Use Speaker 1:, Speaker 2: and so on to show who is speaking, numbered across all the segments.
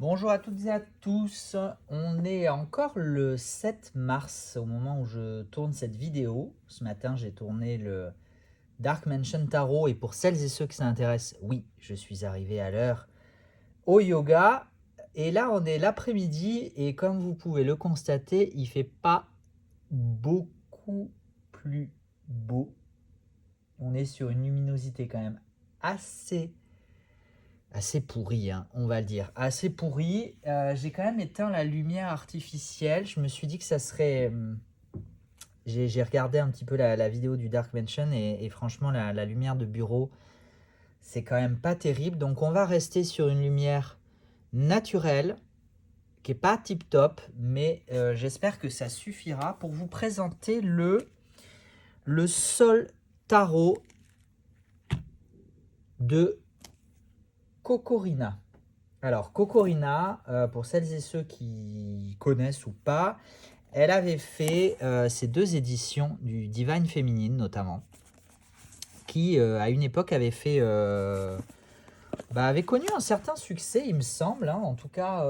Speaker 1: Bonjour à toutes et à tous, on est encore le 7 mars au moment où je tourne cette vidéo. Ce matin j'ai tourné le Dark Mansion Tarot et pour celles et ceux qui s'intéressent, oui, je suis arrivé à l'heure au yoga. Et là on est l'après-midi et comme vous pouvez le constater, il fait pas beaucoup plus beau. On est sur une luminosité quand même assez pourri, hein, on va le dire. Assez pourri. J'ai quand même éteint la lumière artificielle. Je me suis dit que ça serait. J'ai regardé un petit peu la vidéo du Dark Mansion et franchement, la lumière de bureau, c'est quand même pas terrible. Donc, on va rester sur une lumière naturelle qui est pas tip top, mais j'espère que ça suffira pour vous présenter le Sol Tarot de Cocorina. Alors, Cocorina, pour celles et ceux qui connaissent ou pas, elle avait fait ces deux éditions du Divine Féminine, notamment, qui, à une époque, avait connu un certain succès, il me semble. Hein. En tout cas,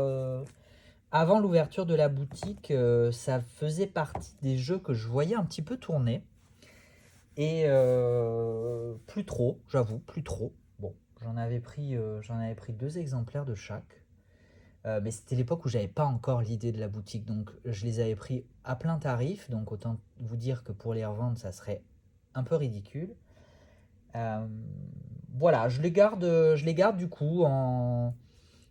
Speaker 1: avant l'ouverture de la boutique, ça faisait partie des jeux que je voyais un petit peu tourner. Et plus trop, j'avoue, plus trop. Bon, j'en avais pris 2 exemplaires de chaque. Mais c'était l'époque où j'avais pas encore l'idée de la boutique, donc je les avais pris à plein tarif, donc autant vous dire que pour les revendre, ça serait un peu ridicule. Euh, voilà, je les garde du coup en,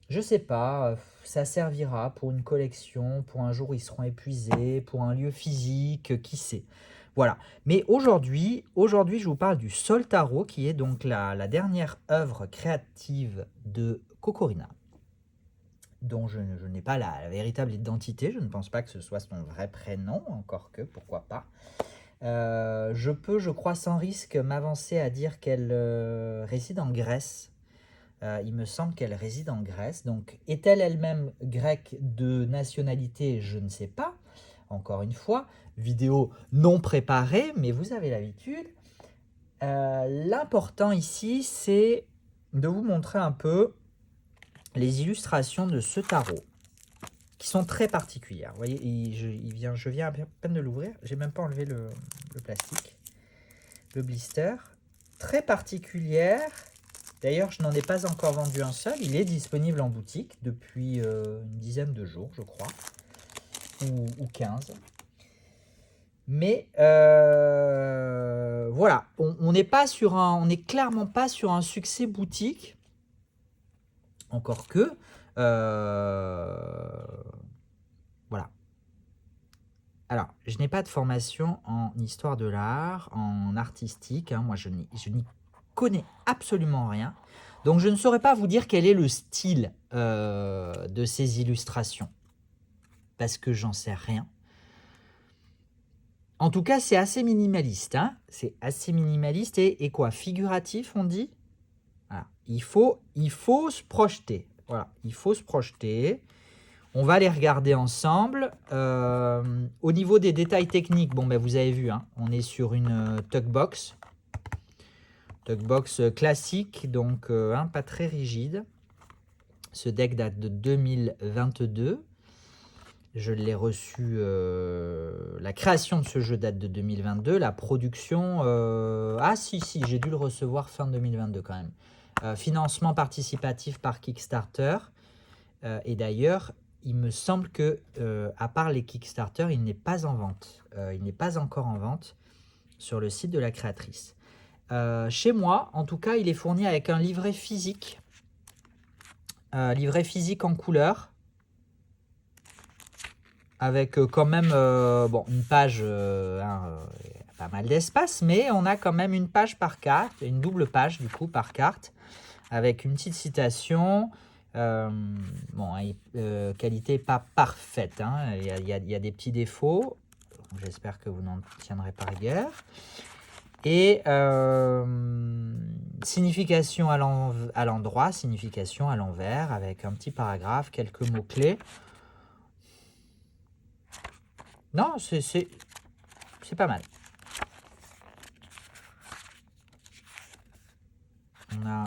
Speaker 1: je sais pas, ça servira pour une collection, pour un jour où ils seront épuisés, pour un lieu physique, qui sait. Voilà. Mais aujourd'hui, je vous parle du Sol Tarot, qui est donc la dernière œuvre créative de Cocorina dont je n'ai pas la véritable identité. Je ne pense pas que ce soit son vrai prénom, encore que, pourquoi pas. Je peux, je crois, sans risque, m'avancer à dire qu'elle réside en Grèce. Il me semble qu'elle réside en Grèce. Donc, est-elle elle-même grecque de nationalité? Je ne sais pas. Encore une fois, vidéo non préparée, mais vous avez l'habitude. L'important ici, c'est de vous montrer un peu les illustrations de ce tarot, qui sont très particulières. Vous voyez, je viens à peine de l'ouvrir. J'ai même pas enlevé le plastique, le blister. Très particulière. D'ailleurs, je n'en ai pas encore vendu un seul. Il est disponible en boutique depuis une dizaine de jours, je crois, ou 15. Mais voilà, on n'est pas sur on n'est clairement pas sur un succès boutique. Encore que, voilà. Alors, je n'ai pas de formation en histoire de l'art, en artistique. Hein. Moi, je n'y connais absolument rien. Donc, je ne saurais pas vous dire quel est le style de ces illustrations. Parce que j'en sais rien. En tout cas, c'est assez minimaliste. Hein. C'est assez minimaliste et quoi? Figuratif, on dit? Voilà. Il faut se projeter. Voilà. Il faut se projeter. On va les regarder ensemble. Au niveau des détails techniques, bon, vous avez vu, hein, on est sur une Tugbox. Tugbox classique, donc pas très rigide. Ce deck date de 2022. Je l'ai reçu. La création de ce jeu date de 2022. La production. Si, j'ai dû le recevoir fin 2022 quand même. Financement participatif par Kickstarter. Et d'ailleurs, il me semble que, à part les Kickstarter, il n'est pas en vente. Il n'est pas encore en vente sur le site de la créatrice. Chez moi, en tout cas, il est fourni avec un livret physique. Livret physique en couleur. Avec quand même une page, pas mal d'espace, mais on a quand même une page par carte, une double page du coup par carte, avec une petite citation. Qualité pas parfaite, hein. Il y a des petits défauts. J'espère que vous n'en tiendrez pas rigueur. Et signification à l'endroit, signification à l'envers, avec un petit paragraphe, quelques mots-clés. Non, c'est pas mal. On a...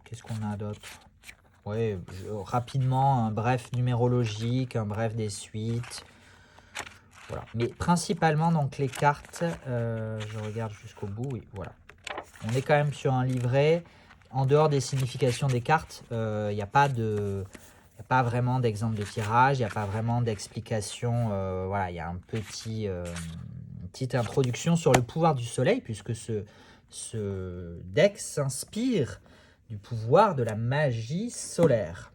Speaker 1: Qu'est-ce qu'on a d'autre? ouais, rapidement, un bref numérologique, un bref des suites. Voilà. Mais principalement, donc les cartes, je regarde jusqu'au bout, oui, voilà. On est quand même sur un livret. En dehors des significations des cartes, il n'y a pas vraiment d'exemple de tirage, il n'y a pas vraiment d'explication. Voilà, il y a une petite introduction sur le pouvoir du soleil, puisque ce deck s'inspire du pouvoir de la magie solaire,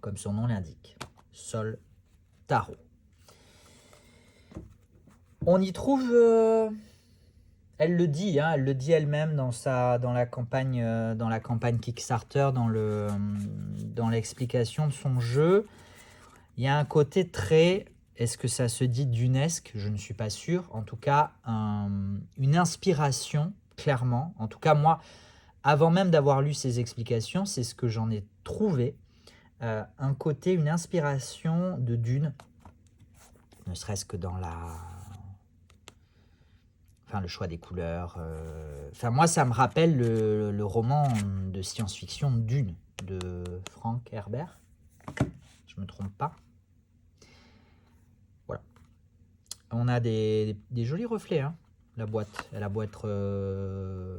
Speaker 1: comme son nom l'indique. Sol Tarot. On y trouve, elle le dit, hein, elle le dit elle-même dans la campagne Kickstarter, dans l'explication de son jeu. Il y a un côté très, est-ce que ça se dit dunesque? Je ne suis pas sûr. En tout cas, une inspiration, clairement. En tout cas, moi, avant même d'avoir lu ces explications, c'est ce que j'en ai trouvé. Un côté, une inspiration de Dune, ne serait-ce que dans le choix des couleurs. Moi, ça me rappelle le roman de science-fiction Dune de Frank Herbert. Je me trompe pas. Voilà. On a des jolis reflets. Hein. La boîte, elle a beau être de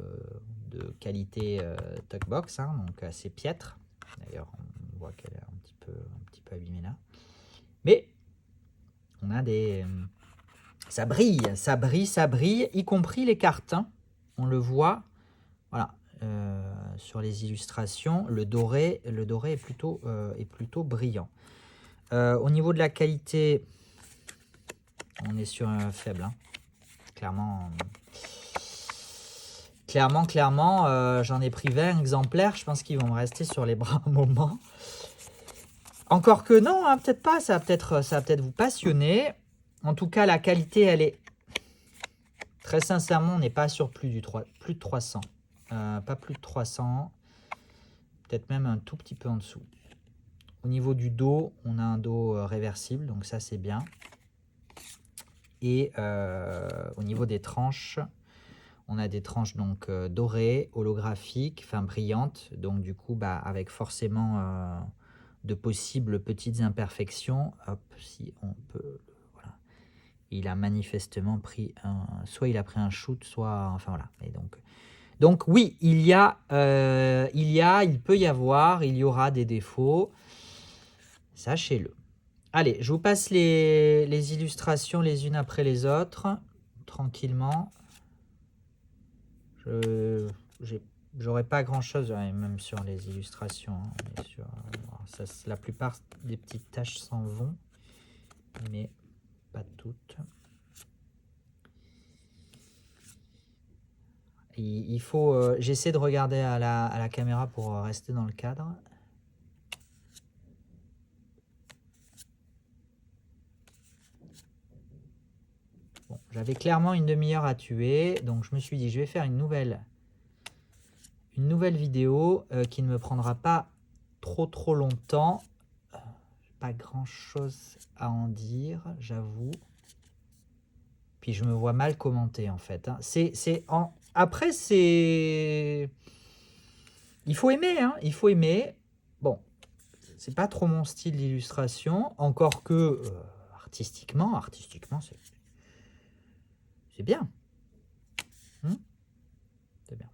Speaker 1: qualité Talkbox, hein, donc assez piètre. D'ailleurs, on voit qu'elle est un petit peu abîmée là. Mais on a ça brille, y compris les cartes. Hein. On le voit, voilà, sur les illustrations, le doré est plutôt brillant. Au niveau de la qualité, on est sur un faible. Hein. Clairement, j'en ai pris 20 exemplaires. Je pense qu'ils vont me rester sur les bras un moment. Encore que non, hein, peut-être pas. Ça va peut-être vous passionner. En tout cas, la qualité, elle est... Très sincèrement, on n'est pas sur plus de 300. Pas plus de 300. Peut-être même un tout petit peu en dessous. Au niveau du dos, on a un dos réversible, donc ça c'est bien. Et au niveau des tranches, on a des tranches donc dorées, holographiques, enfin brillantes. Donc du coup, avec forcément de possibles petites imperfections. Hop, si on peut... Il a manifestement pris soit il a pris un shoot, soit... Enfin voilà. Et donc oui, il peut y aura des défauts. Sachez-le. Allez, je vous passe les illustrations les unes après les autres, tranquillement. J'aurais pas grand-chose, même sur les illustrations. Hein, la plupart des petites taches s'en vont, mais pas toutes. Il faut, j'essaie de regarder à la caméra pour rester dans le cadre. Bon, j'avais clairement une demi-heure à tuer, donc je me suis dit je vais faire une nouvelle vidéo qui ne me prendra pas trop longtemps. Pas grand-chose à en dire, j'avoue. Puis je me vois mal commenter en fait. Hein. Après, c'est... Il faut aimer, hein. Il faut aimer. Bon, c'est pas trop mon style d'illustration. Encore que, artistiquement, c'est bien. C'est bien.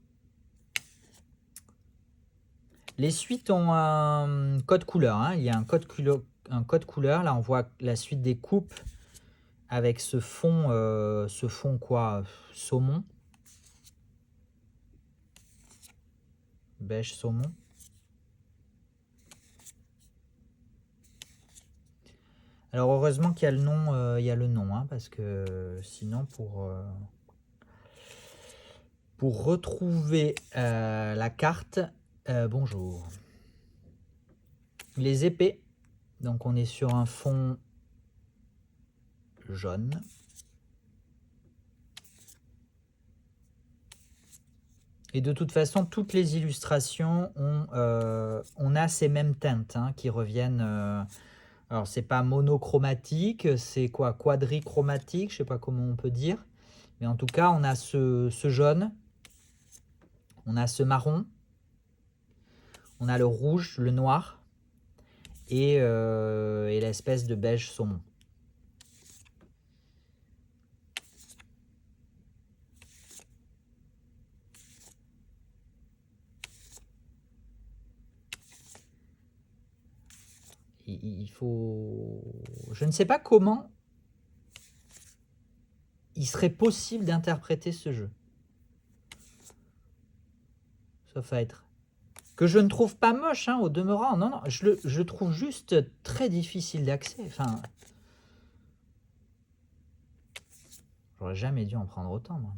Speaker 1: Les suites ont un code couleur. Hein. Il y a un code couleur. Là, on voit la suite des coupes avec ce fond quoi, saumon. Beige saumon. Alors heureusement qu'il y a le nom, hein, parce que sinon pour retrouver la carte, bonjour. Les épées, donc on est sur un fond jaune. Et de toute façon, toutes les illustrations on a ces mêmes teintes hein, qui reviennent. Alors, c'est pas monochromatique, c'est quoi? Quadrichromatique, je sais pas comment on peut dire. Mais en tout cas, on a ce jaune, on a ce marron, On a le rouge, le noir et l'espèce de beige saumon. Il faut... Je ne sais pas comment il serait possible d'interpréter ce jeu. Sauf à être... Que je ne trouve pas moche, hein, au demeurant. Non, non, je le trouve juste très difficile d'accès. Enfin... J'aurais jamais dû en prendre autant, moi.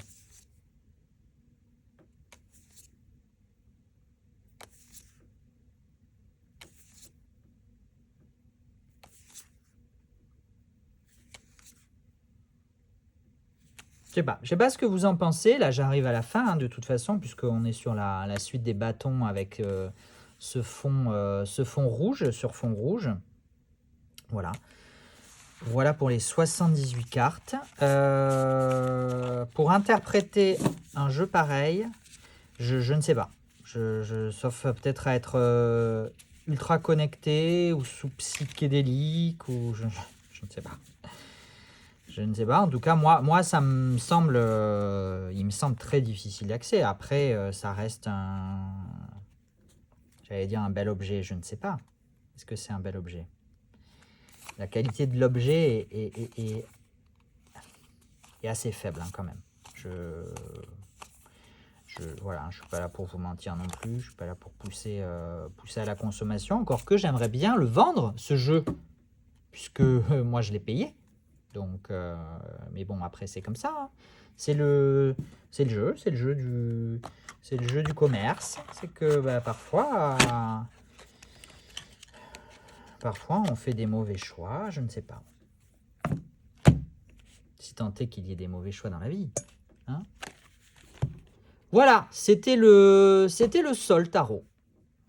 Speaker 1: Je sais pas ce que vous en pensez. Là, j'arrive à la fin, hein, de toute façon, puisqu'on est sur la suite des bâtons avec ce fond rouge, sur fond rouge. Voilà. Voilà pour les 78 cartes. Pour interpréter un jeu pareil, je ne sais pas. Sauf peut-être à être ultra connecté ou sous psychédélique, ou je ne sais pas. Je ne sais pas. En tout cas, moi ça me semble, il me semble très difficile d'accès. Après, ça reste j'allais dire un bel objet. Je ne sais pas. Est-ce que c'est un bel objet? La qualité de l'objet est assez faible, hein, quand même. Voilà, je ne suis pas là pour vous mentir non plus. Je ne suis pas là pour pousser à la consommation. Encore que j'aimerais bien le vendre, ce jeu, puisque moi je l'ai payé. Donc, mais bon, après c'est comme ça, hein. C'est le jeu du commerce. C'est que bah, parfois on fait des mauvais choix, je ne sais pas. Si tant est qu'il y ait des mauvais choix dans la vie, hein. Voilà, c'était le sol tarot.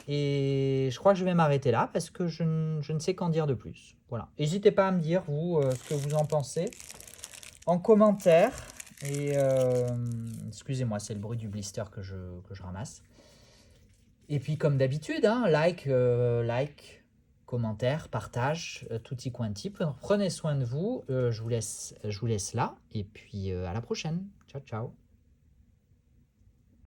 Speaker 1: Et je crois que je vais m'arrêter là parce que je ne sais qu'en dire de plus. Voilà. N'hésitez pas à me dire, vous, ce que vous en pensez en commentaire. Et excusez-moi, c'est le bruit du blister que je ramasse. Et puis, comme d'habitude, hein, like, commentaire, partage, tutti quanti. Prenez soin de vous. Je vous laisse là. Et puis, à la prochaine. Ciao, ciao.